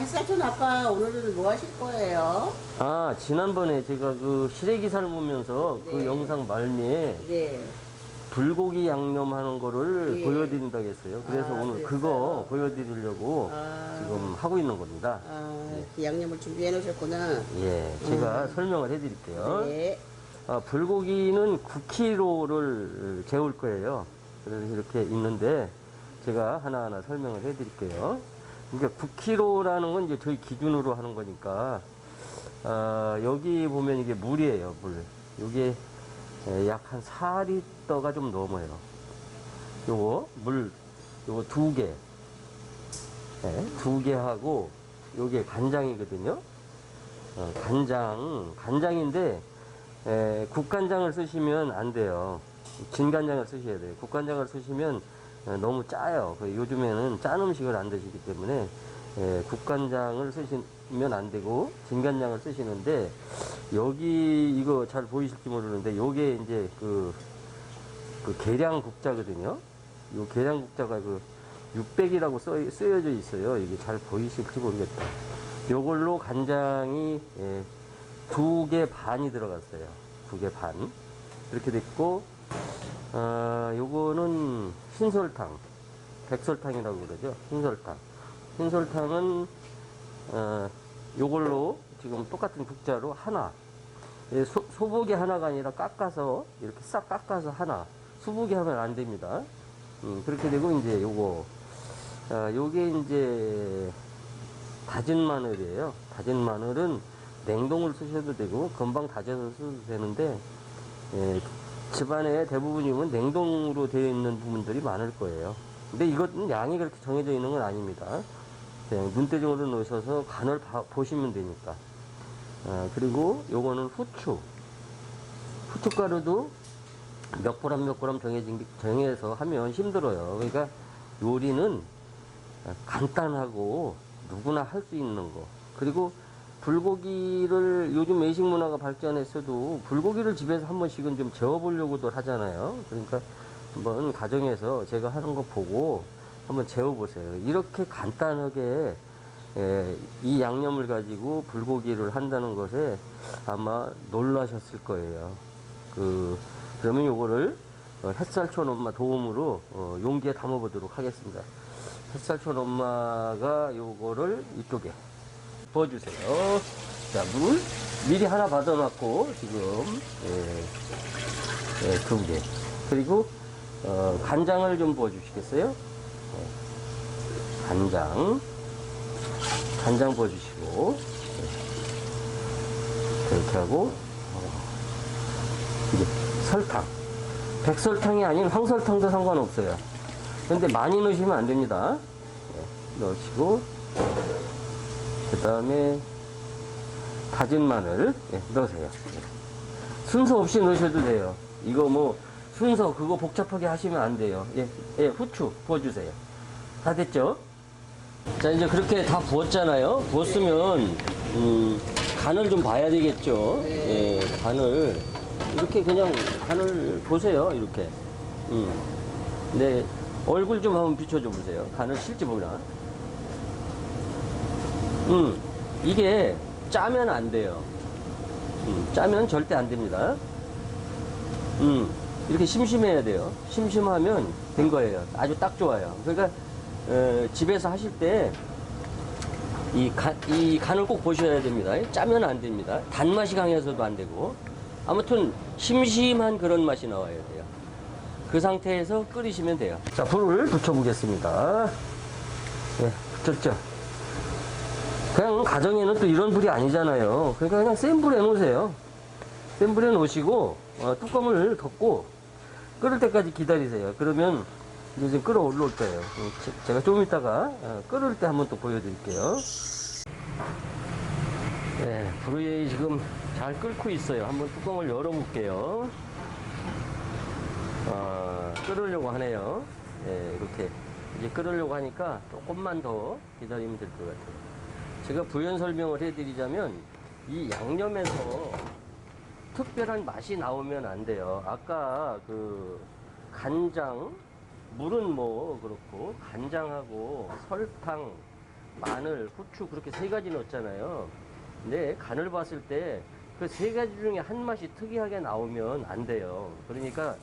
햇살촌 아빠 오늘은 뭐 하실 거예요? 아, 지난번에 제가 그 시래기 삶으면서 그 네. 영상 말미에 네. 불고기 양념하는 거를 예. 보여드린다고 했어요. 그래서 아, 오늘 그랬어요? 그거 보여드리려고 아. 지금 하고 있는 겁니다. 그 양념을 준비해 놓으셨구나. 예, 제가 설명을 해드릴게요. 네. 불고기는 9kg를 재울 거예요. 그래서 이렇게 있는데 제가 하나하나 설명을 해드릴게요. 그러니까 9kg라는 건 이제 저희 기준으로 하는 거니까 여기 보면 이게 물이에요, 물. 이게 약 한 4리터가 좀 넘어요. 요거 물 요거 2개, 네, 2개 하고 요게 간장이거든요. 간장인데 국간장을 쓰시면 안 돼요. 진간장을 쓰셔야 돼요. 국간장을 쓰시면 너무 짜요. 요즘에는 짠 음식을 안 드시기 때문에 국간장을 쓰시면 안 되고 진간장을 쓰시는데, 여기 이거 잘 보이실지 모르는데 요게 이제 그 계량국자거든요. 요 계량국자가 그 600이라고 쓰여져 있어요. 이게 잘 보이실지 모르겠다. 요걸로 간장이 2개 반이 들어갔어요. 2개 반. 이렇게 됐고, 요거는 흰설탕, 백설탕이라고 그러죠. 흰설탕은, 요걸로 지금 똑같은 국자로 하나, 소복이 하나가 아니라 깎아서, 이렇게 싹 깎아서 하나, 수복이 하면 안 됩니다. 그렇게 되고, 이제 요거, 요게 이제 다진 마늘이에요. 다진 마늘은 냉동을 쓰셔도 되고 금방 다져서 써도 되는데, 집안에 대부분이면 냉동으로 되어 있는 부분들이 많을 거예요. 근데 이것은 양이 그렇게 정해져 있는 건 아닙니다. 그냥 눈대중으로 넣으셔서 간을 보시면 되니까. 그리고 요거는 후춧가루도 몇 그램 정해서 하면 힘들어요. 그러니까 요리는 간단하고 누구나 할 수 있는 거. 그리고 불고기를, 요즘 외식 문화가 발전했어도 불고기를 집에서 한 번씩은 좀 재워보려고도 하잖아요. 그러니까 한번 가정에서 제가 하는 거 보고 한번 재워보세요. 이렇게 간단하게 이 양념을 가지고 불고기를 한다는 것에 아마 놀라셨을 거예요. 그러면 요거를 햇살촌 엄마 도움으로 용기에 담아보도록 하겠습니다. 햇살촌 엄마가 요거를 이쪽에 부어주세요. 자, 물 미리 하나 받아놨고 지금 2개. 그리고 간장을 좀 부어주시겠어요? 간장 부어주시고, 그렇게 하고 이제 설탕, 백설탕이 아닌 황설탕도 상관없어요. 근데 많이 넣으시면 안 됩니다. 넣으시고, 그 다음에 다진 마늘 넣으세요. 순서 없이 넣으셔도 돼요. 이거 뭐 순서 그거 복잡하게 하시면 안 돼요. 후추 부어주세요. 다 됐죠? 자, 이제 그렇게 다 부었잖아요. 부었으면 간을 좀 봐야 되겠죠. 간을 이렇게 그냥 간을 보세요. 이렇게. 네, 얼굴 좀 한번 비춰줘 보세요. 간을 실지 모르나. 이게 짜면 안 돼요. 짜면 절대 안 됩니다. 이렇게 심심해야 돼요. 심심하면 된 거예요. 아주 딱 좋아요. 그러니까 집에서 하실 때 이 간을 꼭 보셔야 됩니다. 짜면 안 됩니다. 단맛이 강해서도 안 되고, 아무튼 심심한 그런 맛이 나와야 돼요. 그 상태에서 끓이시면 돼요. 자, 불을 붙여보겠습니다. 붙였죠? 그냥 가정에는 또 이런 불이 아니잖아요. 그러니까 그냥 센 불에 놓으세요. 센 불에 놓으시고 뚜껑을 덮고 끓을 때까지 기다리세요. 그러면 이제 끓어 올라올 거예요. 제가 좀 이따가 끓을 때 한번 또 보여드릴게요. 네, 불이 지금 잘 끓고 있어요. 한번 뚜껑을 열어볼게요. 끓으려고 하네요. 이렇게 이제 끓으려고 하니까 조금만 더 기다리면 될 것 같아요. 제가 부연 설명을 해드리자면, 이 양념에서 특별한 맛이 나오면 안 돼요. 아까 그 간장, 물은 뭐 그렇고 간장하고 설탕, 마늘, 후추 그렇게 세 가지 넣었잖아요. 근데 간을 봤을 때 그 세 가지 중에 한 맛이 특이하게 나오면 안 돼요. 그러니까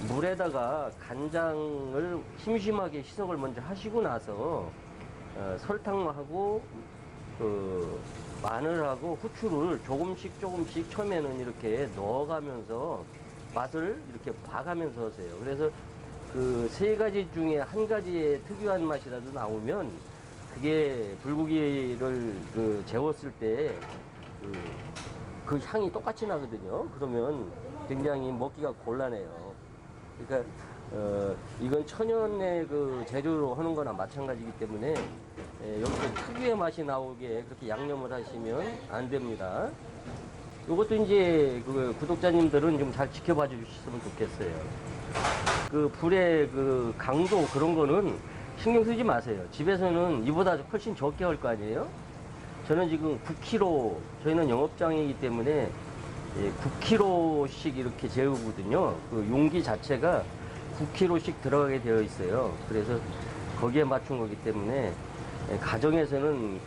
물에다가 간장을 심심하게 희석을 먼저 하시고 나서 설탕하고 그 마늘하고 후추를 조금씩 처음에는 이렇게 넣어가면서 맛을 이렇게 봐가면서 하세요. 그래서 그 세 가지 중에 한 가지의 특유한 맛이라도 나오면 그게 불고기를 그 재웠을 때 그 향이 똑같이 나거든요. 그러면 굉장히 먹기가 곤란해요. 그러니까 이건 천연의 그 재료로 하는 거나 마찬가지이기 때문에 여기서 특유의 맛이 나오게 그렇게 양념을 하시면 안 됩니다. 이것도 이제 그 구독자님들은 좀 잘 지켜봐 주셨으면 좋겠어요. 그 불의 그 강도 그런 거는 신경 쓰지 마세요. 집에서는 이보다 훨씬 적게 할 거 아니에요? 저는 지금 9kg, 저희는 영업장이기 때문에 9kg씩 이렇게 재우거든요. 그 용기 자체가 9kg씩 들어가게 되어 있어요. 그래서 거기에 맞춘 거기 때문에 가정에서는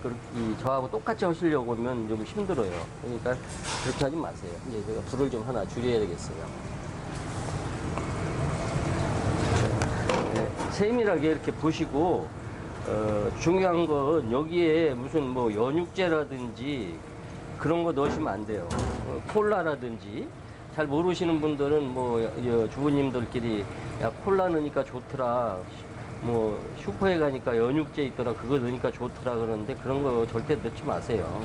저하고 똑같이 하시려고 하면 좀 힘들어요. 그러니까 그렇게 하지 마세요. 이제 제가 불을 좀 하나 줄여야 되겠어요. 세밀하게 이렇게 보시고 중요한 건 여기에 무슨 뭐 연육제라든지 그런 거 넣으시면 안 돼요. 콜라라든지 잘 모르시는 분들은 뭐 주부님들끼리 야 콜라 넣으니까 좋더라, 뭐 슈퍼에 가니까 연육제 있더라, 그거 넣으니까 좋더라 그러는데 그런 거 절대 넣지 마세요.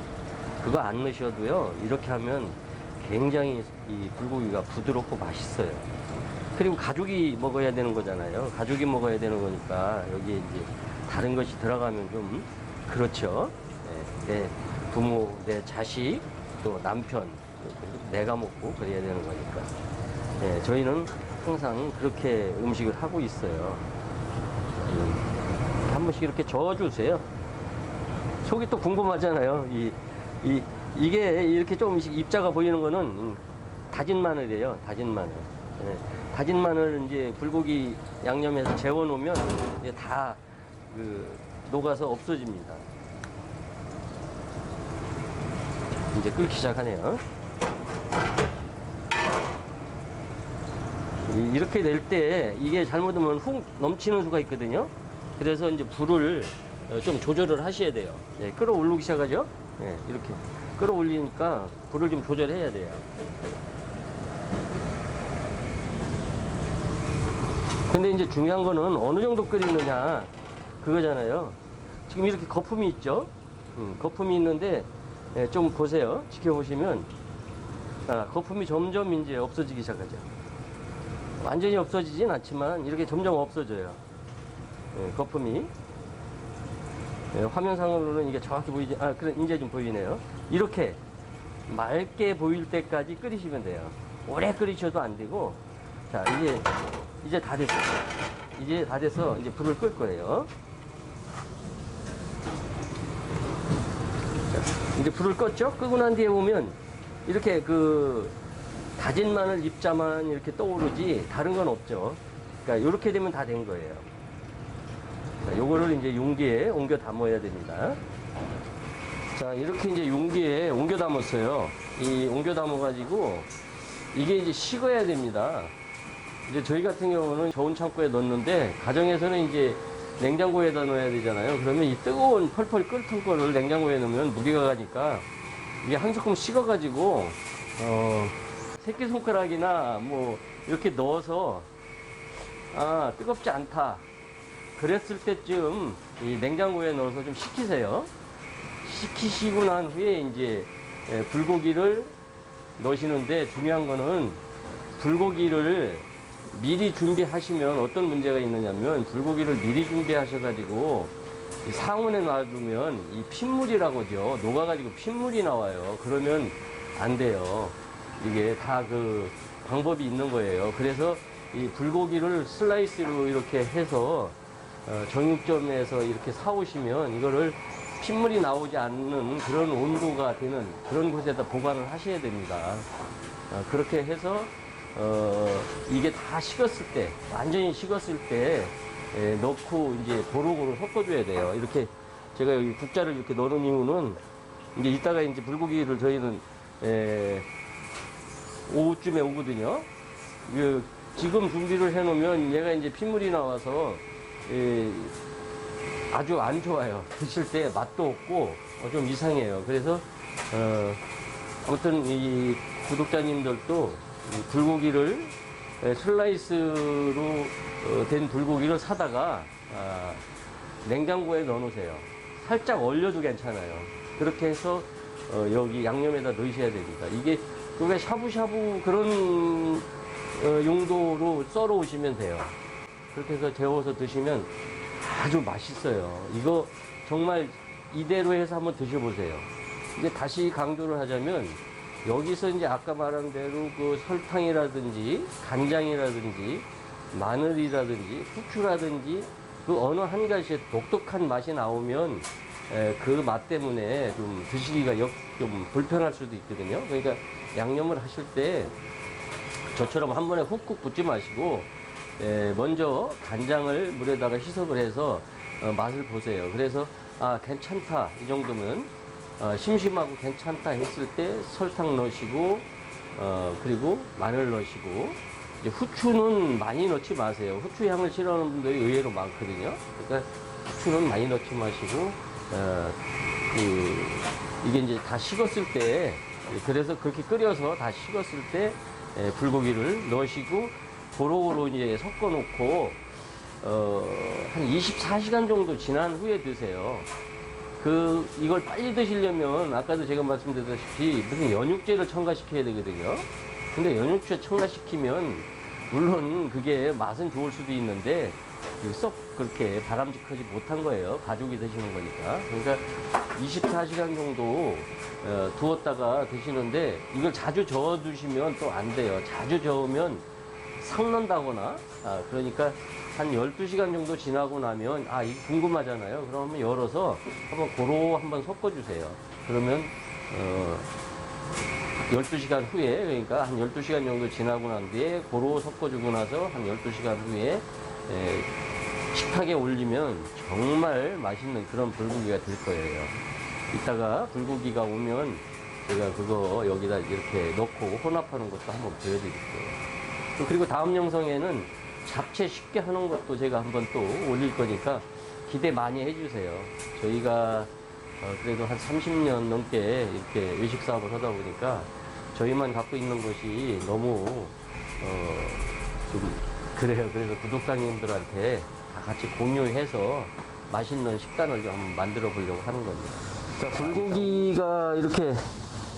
그거 안 넣으셔도요 이렇게 하면 굉장히 이 불고기가 부드럽고 맛있어요. 그리고 가족이 먹어야 되는 거잖아요. 가족이 먹어야 되는 거니까 여기에 이제 다른 것이 들어가면 좀 그렇죠. 내 부모, 내 자식, 또 남편, 내가 먹고 그래야 되는 거니까. 저희는 항상 그렇게 음식을 하고 있어요. 한 번씩 이렇게 저어주세요. 속이 또 궁금하잖아요. 이게 이렇게 조금씩 입자가 보이는 거는 다진 마늘이에요. 다진 마늘. 다진 마늘 이제 불고기 양념해서 재워 놓으면 이제 다 녹아서 없어집니다. 이제 끓기 시작하네요. 이렇게 낼 때 이게 잘못하면 훅 넘치는 수가 있거든요. 그래서 이제 불을 좀 조절을 하셔야 돼요. 끌어올리기 시작하죠. 이렇게 끌어올리니까 불을 좀 조절해야 돼요. 근데 이제 중요한 거는 어느 정도 끓이느냐 그거잖아요. 지금 이렇게 거품이 있죠. 거품이 있는데 좀 보세요. 지켜보시면 거품이 점점 이제 없어지기 시작하죠. 완전히 없어지진 않지만 이렇게 점점 없어져요. 거품이. 화면상으로는 이게 정확히 보이지, 그래, 이제 좀 보이네요. 이렇게 맑게 보일 때까지 끓이시면 돼요. 오래 끓이셔도 안 되고, 자, 이제 다 됐어요. 이제 다 돼서 이제 불을 끌 거예요. 자, 이제 불을 껐죠? 끄고 난 뒤에 보면 이렇게 다진 마늘 입자만 이렇게 떠오르지 다른 건 없죠. 그러니까 이렇게 되면 다 된 거예요. 자, 요거를 이제 용기에 옮겨 담아야 됩니다. 자, 이렇게 이제 용기에 옮겨 담았어요. 옮겨 담아가지고 이게 이제 식어야 됩니다. 이제 저희 같은 경우는 저온 창고에 넣는데 가정에서는 이제 냉장고에다 넣어야 되잖아요. 그러면 이 뜨거운 펄펄 끓던 거를 냉장고에 넣으면 무게가 가니까 이게 한 스푼 식어가지고 새끼손가락이나 뭐 이렇게 넣어서 뜨겁지 않다 그랬을 때쯤 이 냉장고에 넣어서 좀 식히세요. 식히시고 난 후에 이제 불고기를 넣으시는데 중요한 거는 불고기를 미리 준비하시면 어떤 문제가 있느냐면 불고기를 미리 준비하셔가지고 상온에 놔두면 이 핏물이라고 하죠. 녹아가지고 핏물이 나와요. 그러면 안 돼요. 이게 다 방법이 있는 거예요. 그래서 이 불고기를 슬라이스로 이렇게 해서 정육점에서 이렇게 사오시면 이거를 핏물이 나오지 않는 그런 온도가 되는 그런 곳에다 보관을 하셔야 됩니다. 그렇게 해서 이게 다 식었을 때, 완전히 식었을 때 넣고 이제 고루고루 섞어줘야 돼요. 이렇게 제가 여기 국자를 이렇게 넣는 이유는 이제 이따가 이제 불고기를 저희는 오후쯤에 오거든요. 지금 준비를 해놓으면 얘가 이제 핏물이 나와서 아주 안 좋아요. 드실 때 맛도 없고 좀 이상해요. 그래서 아무튼 이 구독자님들도 이 불고기를 슬라이스로 된 불고기를 사다가 냉장고에 넣어 놓으세요. 살짝 얼려도 괜찮아요. 그렇게 해서 여기 양념에다 넣으셔야 됩니다. 이게 왜 샤브샤브 그런 용도로 썰어 오시면 돼요. 그렇게 해서 재워서 드시면 아주 맛있어요. 이거 정말 이대로 해서 한번 드셔보세요. 이제 다시 강조를 하자면 여기서 이제 아까 말한 대로 그 설탕이라든지 간장이라든지 마늘이라든지 후추라든지 그 어느 한 가지의 독특한 맛이 나오면 그 맛 때문에 좀 드시기가 좀 불편할 수도 있거든요. 그러니까 양념을 하실 때 저처럼 한 번에 훅훅 붓지 마시고 먼저 간장을 물에다가 희석을 해서 맛을 보세요. 그래서 괜찮다 이 정도면 심심하고 괜찮다 했을 때 설탕 넣으시고 그리고 마늘 넣으시고 이제 후추는 많이 넣지 마세요. 후추 향을 싫어하는 분들이 의외로 많거든요. 그러니까 후추는 많이 넣지 마시고 이게 이제 다 식었을 때 그래서 그렇게 끓여서 다 식었을 때 불고기를 넣으시고 고루고루 이제 섞어 놓고 한 24시간 정도 지난 후에 드세요. 이걸 빨리 드시려면 아까도 제가 말씀드렸다시피 무슨 연육제를 첨가시켜야 되거든요. 근데 연육제 첨가시키면 물론 그게 맛은 좋을 수도 있는데 썩 그렇게 바람직하지 못한 거예요. 가족이 드시는 거니까. 그러니까 24시간 정도 두었다가 드시는데 이걸 자주 저어 두시면 또 안 돼요. 자주 저으면 삭는다거나 그러니까 한 12시간 정도 지나고 나면 이게 궁금하잖아요. 그러면 열어서 한번 고루 한번 섞어 주세요. 그러면 12시간 후에 그러니까 한 12시간 정도 지나고 난 뒤에 고루 섞어 주고 나서 한 12시간 후에 식탁에 올리면 정말 맛있는 그런 불고기가 될 거예요. 이따가 불고기가 오면 제가 그거 여기다 이렇게 넣고 혼합하는 것도 한번 보여드릴게요. 그리고 다음 영상에는 잡채 쉽게 하는 것도 제가 한번 또 올릴 거니까 기대 많이 해주세요. 저희가 그래도 한 30년 넘게 이렇게 외식 사업을 하다 보니까 저희만 갖고 있는 것이 너무 좀 그래요. 그래서 구독자님들한테 다 같이 공유해서 맛있는 식단을 좀 한번 만들어 보려고 하는 겁니다. 자, 불고기가 이렇게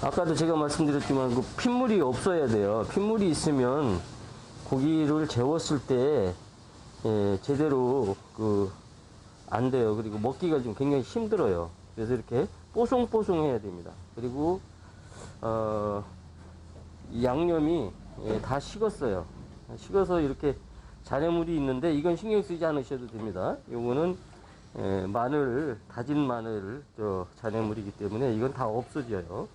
아까도 제가 말씀드렸지만 그 핏물이 없어야 돼요. 핏물이 있으면 고기를 재웠을 때 제대로 안 돼요. 그리고 먹기가 좀 굉장히 힘들어요. 그래서 이렇게 뽀송뽀송 해야 됩니다. 그리고 이 양념이 다 식었어요. 식어서 이렇게 잔여물이 있는데 이건 신경 쓰지 않으셔도 됩니다. 요거는 마늘, 다진 마늘 잔여물이기 때문에 이건 다 없어져요.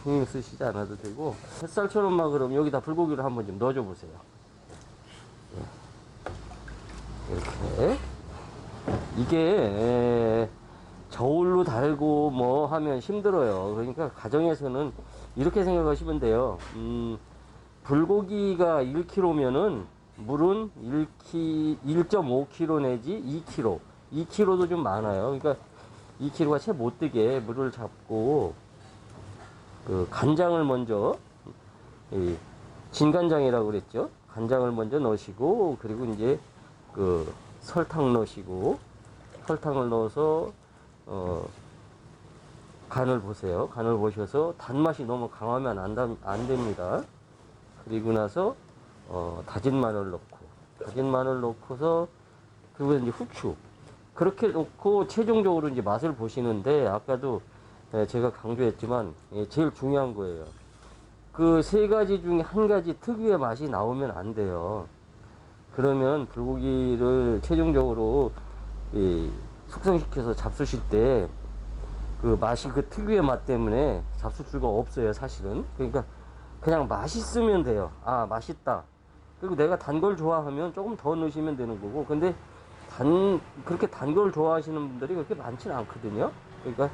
신경 쓰시지 않아도 되고 햇살처럼 막 그럼 여기다 불고기를 한번 좀 넣어줘 보세요. 이렇게 이게 저울로 달고 뭐 하면 힘들어요. 그러니까 가정에서는 이렇게 생각하시면 돼요. 불고기가 1kg면은 물은 1.5kg 내지 2kg. 2kg도 좀 많아요. 그러니까 2kg가 채 못 되게 물을 잡고 간장을 먼저 진간장이라고 그랬죠. 간장을 먼저 넣으시고 그리고 이제 설탕 넣으시고 설탕을 넣어서 간을 보세요. 간을 보셔서 단맛이 너무 강하면 안 됩니다. 그리고 나서 다진 마늘 넣고서 그리고 이제 후추 그렇게 넣고 최종적으로 이제 맛을 보시는데 아까도 제가 강조했지만 제일 중요한 거예요. 그 세 가지 중에 한 가지 특유의 맛이 나오면 안 돼요. 그러면 불고기를 최종적으로 숙성시켜서 잡수실 때 그 맛이 그 특유의 맛 때문에 잡술 수가 없어요, 사실은. 그러니까 그냥 맛있으면 돼요. 맛있다. 그리고 내가 단 걸 좋아하면 조금 더 넣으시면 되는 거고, 근데 그렇게 단 걸 좋아하시는 분들이 그렇게 많지는 않거든요. 그러니까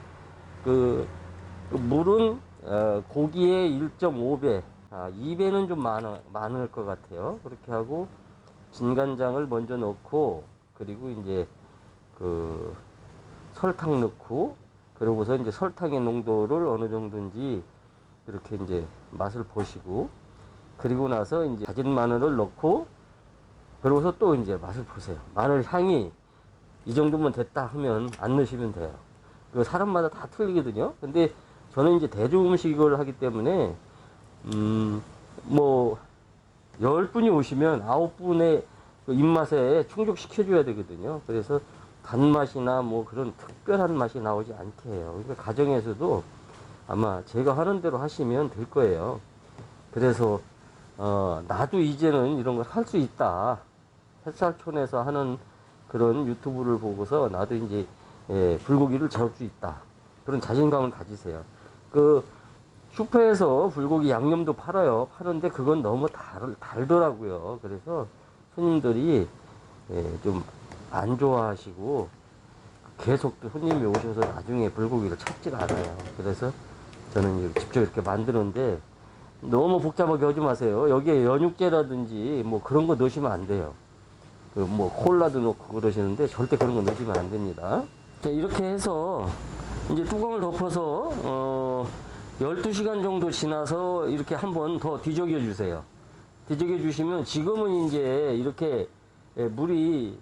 그 물은 고기의 1.5배, 2배는 좀 많을 것 같아요. 그렇게 하고 진간장을 먼저 넣고, 그리고 이제 그 설탕 넣고, 그러고서 이제 설탕의 농도를 어느 정도인지 이렇게 이제 맛을 보시고, 그리고 나서 이제 다진 마늘을 넣고, 그러고서 또 이제 맛을 보세요. 마늘 향이 이 정도면 됐다 하면 안 넣으시면 돼요. 그 사람마다 다 틀리거든요. 근데 저는 이제 대중 음식을 하기 때문에 뭐 10분이 오시면 9분의 그 입맛에 충족시켜줘야 되거든요. 그래서 단맛이나 뭐 그런 특별한 맛이 나오지 않게 해요. 그러니까 가정에서도 아마 제가 하는 대로 하시면 될 거예요. 그래서 나도 이제는 이런 걸 할 수 있다. 햇살촌에서 하는 그런 유튜브를 보고서 나도 이제 불고기를 잡을 수 있다. 그런 자신감을 가지세요. 그 슈퍼에서 불고기 양념도 팔아요. 파는데 그건 너무 달더라고요. 그래서 손님들이 좀 안 좋아하시고 계속 또 손님이 오셔서 나중에 불고기를 찾지가 않아요. 그래서 저는 직접 이렇게 만드는데 너무 복잡하게 하지 마세요. 여기에 연육제라든지 뭐 그런 거 넣으시면 안 돼요. 그 뭐 콜라도 넣고 그러시는데 절대 그런 거 넣으시면 안 됩니다. 자, 이렇게 해서 이제 뚜껑을 덮어서 12시간 정도 지나서 이렇게 한번 더 뒤적여 주세요. 뒤적여 주시면 지금은 이제 이렇게 물이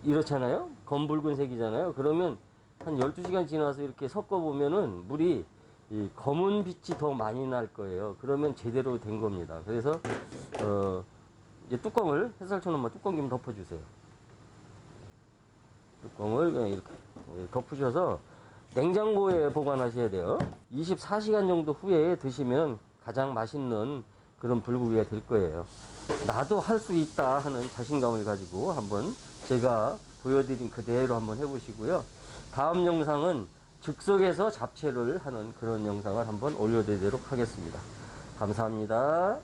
이렇잖아요. 검붉은색이잖아요. 그러면 한 12시간 지나서 이렇게 섞어 보면은 물이 이 검은 빛이 더 많이 날 거예요. 그러면 제대로 된 겁니다. 그래서 이제 뚜껑을 햇살촌 엄마 뚜껑 좀 덮어주세요. 뚜껑을 그냥 이렇게 덮으셔서 냉장고에 보관하셔야 돼요. 24시간 정도 후에 드시면 가장 맛있는 그런 불고기가 될 거예요. 나도 할 수 있다 하는 자신감을 가지고 한번 제가 보여드린 그대로 한번 해보시고요. 다음 영상은 즉석에서 잡채를 하는 그런 영상을 한번 올려드리도록 하겠습니다. 감사합니다.